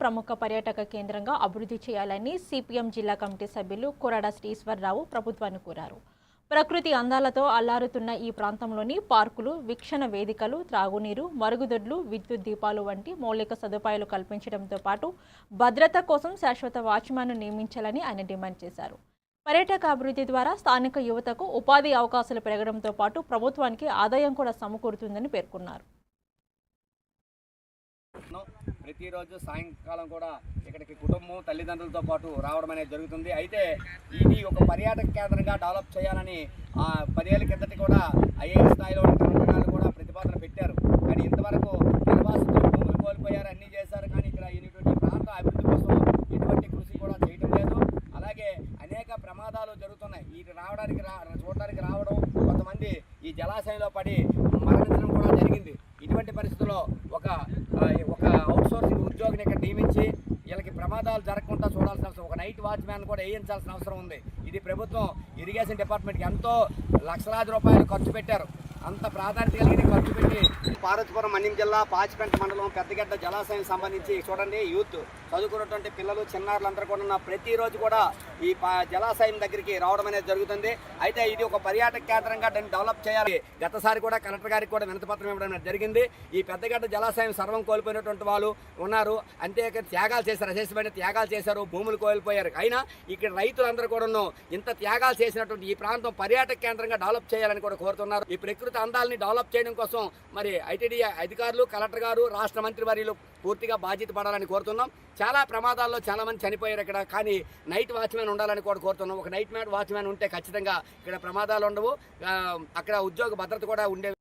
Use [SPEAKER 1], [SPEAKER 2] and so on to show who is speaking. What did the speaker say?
[SPEAKER 1] ప్రముఖ పర్యాటక కేంద్రంగా అభివృద్ధి చేయాలని సిపిఎం జిల్లా కమిటీ సభ్యులు కొరడ శ్రీశ్వరరావు ప్రభుత్వాన్ని కోరారు. ప్రకృతి అందాలతో అల్లారుతున్న ఈ ప్రాంతంలోని పార్కులు, వీక్షణ వేదికలు, త్రాగునీరు, మరుగుదొడ్లు, విద్యుత్ దీపాలు వంటి మౌలిక సదుపాయాలు కల్పించడంతో పాటు భద్రత కోసం శాశ్వత వాచ్మ్యాన్ను నియమించాలని ఆయన డిమాండ్ చేశారు. పర్యాటక అభివృద్ధి ద్వారా స్థానిక యువతకు ఉపాధి అవకాశాలు పెరగడంతో పాటు ప్రభుత్వానికి ఆదాయం కూడా సమకూరుతుందని పేర్కొన్నారు.
[SPEAKER 2] ప్రతిరోజు సాయంకాలం కూడా ఇక్కడికి కుటుంబం తల్లిదండ్రులతో పాటు రావడం అనేది జరుగుతుంది. అయితే ఇది ఒక పర్యాటక కేంద్రంగా డెవలప్ చేయాలని 10 ఏళ్ల కిందటి కూడా ఐఏఎస్ స్థాయిలో కలెక్టర్లు కూడా ప్రతిపాదన పెట్టారు. కానీ ఇంతవరకు నిర్వాసితులు భూములు కోల్పోయారు, అన్నీ చేశారు. కానీ ఇక్కడ ఇటువంటి ప్రాంత అభివృద్ధి కోసం ఎటువంటి కృషి కూడా చేయడం లేదు. అలాగే అనేక ప్రమాదాలు జరుగుతున్నాయి. చూడడానికి రావడం, కొంతమంది ఈ జలాశయంలో పడి మరణించడం కూడా జరిగింది. ఇటువంటి పరిస్థితుల్లో ఒక అవుట్సోర్సింగ్ ఉద్యోగిని ఇక్కడ నియమించి వీళ్ళకి ప్రమాదాలు జరగకుండా చూడాల్సిన అవసరం, ఒక నైట్ వాచ్మ్యాన్ కూడా వేయించాల్సిన అవసరం ఉంది. ఇది ప్రభుత్వం ఇరిగేషన్ డిపార్ట్మెంట్కి ఎంతో లక్షలాది రూపాయలు ఖర్చు పెట్టారు. అంత ప్రాధాన్యత కలిగిన ఖర్చు పెట్టి పార్వతీపురం మన్యం జిల్లా పాచిపెంట మండలం పెద్దగడ్డ జలాశయం సంబంధించి చూడండి, యూత్ చదువుకున్నటువంటి పిల్లలు చిన్నారులందరూ కూడా ప్రతిరోజు కూడా ఈ జలాశయం దగ్గరికి రావడం అనేది జరుగుతుంది. అయితే ఇది ఒక పర్యాటక కేంద్రంగా దాన్ని డెవలప్ చేయాలి. గతసారి కూడా కలెక్టర్ గారికి కూడా వినతిపత్రం ఇవ్వడం జరిగింది. ఈ పెద్దగడ్డ జలాశయం సర్వం కోల్పోయినటువంటి వాళ్ళు ఉన్నారు. అంతేకాక త్యాగాలు చేశారు, అశేషమైన త్యాగాలు చేశారు, భూములు కోల్పోయారు. అయినా ఇక్కడ రైతులందరూ కూడా ఇంత త్యాగాలు చేసినటువంటి ఈ ప్రాంతం పర్యాటక కేంద్రంగా డెవలప్ చేయాలని కూడా కోరుతున్నారు. ఈ ప్రకృతి అందాలని డెవలప్ చేయడం కోసం మరి ఐటీడీ అధికారులు, కలెక్టర్ గారు, రాష్ట్ర మంత్రివర్యులు పూర్తిగా బాధ్యత పడాలని కోరుతున్నాం. చాలా ప్రమాదాల్లో చాలా మంది చనిపోయారు ఇక్కడ. కానీ నైట్ వాచ్మ్యాన్ ఉండాలని కూడా కోరుతున్నాం. ఒక నైట్ వాచ్మ్యాన్ ఉంటే ఖచ్చితంగా ఇక్కడ ప్రమాదాలు ఉండవు, అక్కడ ఉద్యోగ భద్రత కూడా ఉండే